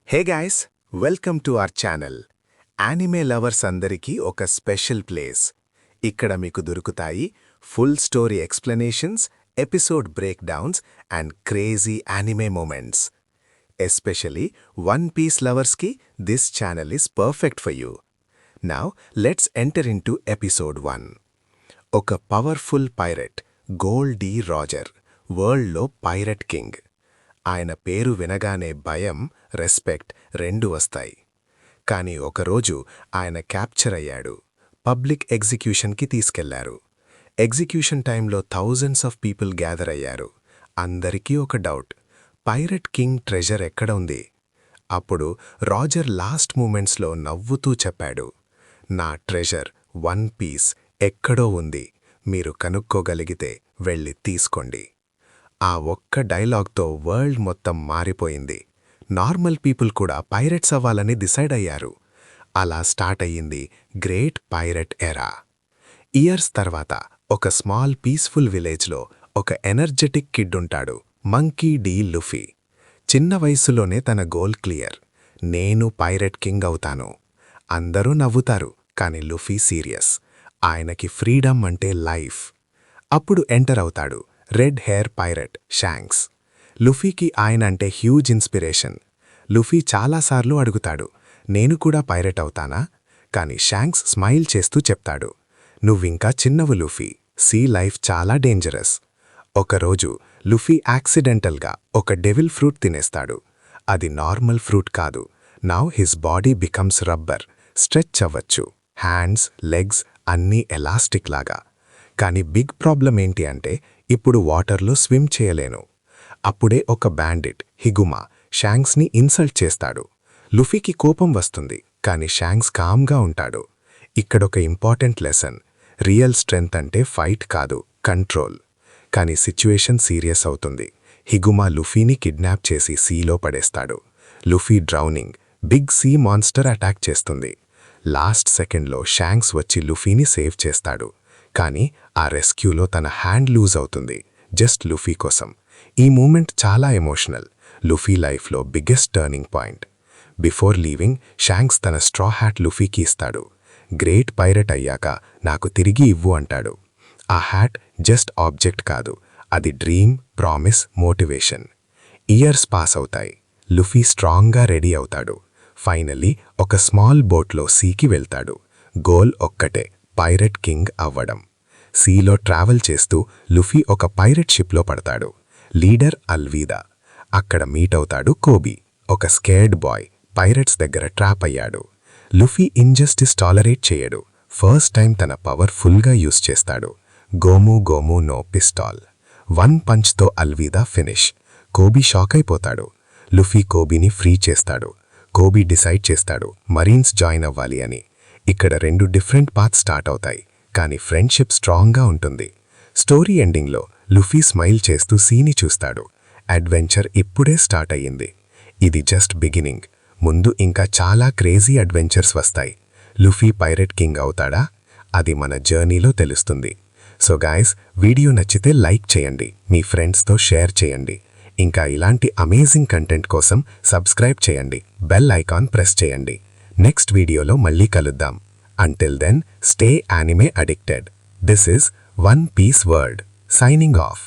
Hey guys, welcome to our channel. Anime lovers అందరికీ ఒక special place. ఇక్కడ మీకు దొరుకుతాయి full story explanations, episode breakdowns and crazy anime moments. Especially one piece లవర్స్కి this channel is perfect for you. Now let's enter into episode 1. ఒక powerful pirate, Gold D Roger, వరల్డ్లో pirate king. ఆయన పేరు వినగానే భయం, respect రెండు వస్తాయి. కాని ఒకరోజు ఆయన క్యాప్చర్ అయ్యాడు. పబ్లిక్ ఎగ్జిక్యూషన్కి తీసుకెళ్లారు. ఎగ్జిక్యూషన్ టైంలో థౌజండ్స్ ఆఫ్ పీపుల్ గ్యాదర్ అయ్యారు. అందరికీ ఒక డౌట్, పైరెట్ కింగ్ ట్రెజర్ ఎక్కడ ఉంది? అప్పుడు రాజర్ లాస్ట్ మూమెంట్స్లో నవ్వుతూ చెప్పాడు, నా ట్రెజర్ వన్ పీస్ ఎక్కడో ఉంది, మీరు కనుక్కోగలిగితే వెళ్ళి తీసుకోండి. ఆ ఒక్క డైలాగ్తో వరల్డ్ మొత్తం మారిపోయింది. నార్మల్ పీపుల్ కూడా పైరెట్స్ అవ్వాలని డిసైడ్ అయ్యారు. అలా స్టార్ట్ అయ్యింది గ్రేట్ పైరెట్ ఎరా. ఇయర్స్ తర్వాత ఒక స్మాల్ పీస్ఫుల్ విలేజ్లో ఒక ఎనర్జెటిక్ కిడ్ ఉంటాడు, మంకీ డి లుఫీ. చిన్న వయసులోనే తన గోల్ క్లియర్, నేను పైరెట్ కింగ్ అవుతాను. అందరూ నవ్వుతారు, కాని లుఫీ సీరియస్. ఆయనకి ఫ్రీడమ్ అంటే లైఫ్. అప్పుడు ఎంటర్ అవుతాడు రెడ్ హెయిర్ పైరెట్ షాంక్స్. లుఫీకి ఆయన అంటే హ్యూజ్ ఇన్స్పిరేషన్. లుఫీ చాలాసార్లు అడుగుతాడు, నేను కూడా పైరెట్ అవుతానా? కాని షాంక్స్ స్మైల్ చేస్తూ చెప్తాడు, నువ్వింకా చిన్నవు లుఫీ, సీ లైఫ్ చాలా డేంజరస్. ఒకరోజు లుఫీ యాక్సిడెంటల్గా ఒక డెవిల్ ఫ్రూట్ తినేస్తాడు. అది నార్మల్ ఫ్రూట్ కాదు. Now his body becomes rubber, stretch అవ్వచ్చు, హ్యాండ్స్, లెగ్స్ అన్నీ ఎలాస్టిక్ లాగా. కాని బిగ్ ప్రాబ్లం ఏంటి అంటే ఇప్పుడు వాటర్లో స్విమ్ చేయలేను. అప్పుడే ఒక బ్యాండిట్, హిగుమా, షాంక్స్ని ఇన్సల్ట్ చేస్తాడు. లుఫీకి కోపం వస్తుంది, కాని షాంక్స్ కామ్గా ఉంటాడు. ఇక్కడొక ఇంపార్టెంట్ లెసన్, రియల్ స్ట్రెంగ్త్ అంటే ఫైట్ కాదు, కంట్రోల్. కాని సిచ్యువేషన్ సీరియస్ అవుతుంది. హిగుమా లుఫీని కిడ్నాప్ చేసి సీలో పడేస్తాడు. Luffy drowning, big sea monster attack చేస్తుంది. లాస్ట్ సెకండ్లో షాంక్స్ వచ్చి లుఫీని సేవ్ చేస్తాడు. కానీ ఆ రెస్క్యూలో తన హ్యాండ్ లూజ్ అవుతుంది, జస్ట్ లుఫీ కోసం. ఈ మూమెంట్ చాలా ఎమోషనల్, లుఫీ లైఫ్లో biggest turning point. Before leaving Shanks తన స్ట్రా హ్యాట్ లుఫీకి ఇస్తాడు. గ్రేట్ పైరెట్ అయ్యాక నాకు తిరిగి ఇవ్వు అంటాడు. ఆ హ్యాట్ జస్ట్ ఆబ్జెక్ట్ కాదు, అది dream, promise, motivation. Years pass అవుతాయి. లుఫీ స్ట్రాంగ్గా రెడీ అవుతాడు. ఫైనల్లీ ఒక స్మాల్ బోట్లో సీకి వెళ్తాడు. గోల్ ఒక్కటే, పైరెట్ కింగ్ అవ్వడం. సీలో ట్రావెల్ చేస్తూ లుఫీ ఒక పైరెట్ షిప్లో పడతాడు. Leader Alvida. అక్కడ మీట్ అవుతాడు కోబీ, ఒక స్కేర్డ్ బాయ్, పైరెట్స్ దగ్గర ట్రాప్ అయ్యాడు. లుఫీ ఇంజస్టిస్ టాలరేట్ చేయడు. ఫస్ట్ టైం తన పవర్ ఫుల్గా యూస్ చేస్తాడు. Gomu Gomu no pistol. One పంచ్తో అల్వీదా ఫినిష్. కోబీ షాక్ అయిపోతాడు. లుఫీ కోబీని ఫ్రీ చేస్తాడు. కోబీ డిసైడ్ చేస్తాడు మరీన్స్ జాయిన్ అవ్వాలి అని. ఇక్కడ రెండు డిఫరెంట్ పాత్స్ స్టార్ట్ అవుతాయి, కానీ ఫ్రెండ్షిప్ స్ట్రాంగ్గా ఉంటుంది. స్టోరీ ఎండింగ్లో లుఫీ స్మైల్ చేస్తూ సీని చూస్తాడు. అడ్వెంచర్ ఇప్పుడే స్టార్ట్ అయ్యింది. ఇది జస్ట్ బిగినింగ్. ముందు ఇంకా చాలా క్రేజీ అడ్వెంచర్స్ వస్తాయి. లుఫీ పైరెట్ కింగ్ అవుతాడా? అది మన జర్నీలో తెలుస్తుంది. సో గాయ్స్, వీడియో నచ్చితే లైక్ చేయండి, మీ ఫ్రెండ్స్తో షేర్ చేయండి. ఇంకా ఇలాంటి అమేజింగ్ కంటెంట్ కోసం సబ్స్క్రైబ్ చేయండి, బెల్ ఐకాన్ ప్రెస్ చేయండి. నెక్స్ట్ వీడియోలో మళ్ళీ కలుద్దాం. Until then, stay anime addicted. This is One Piece World, signing off.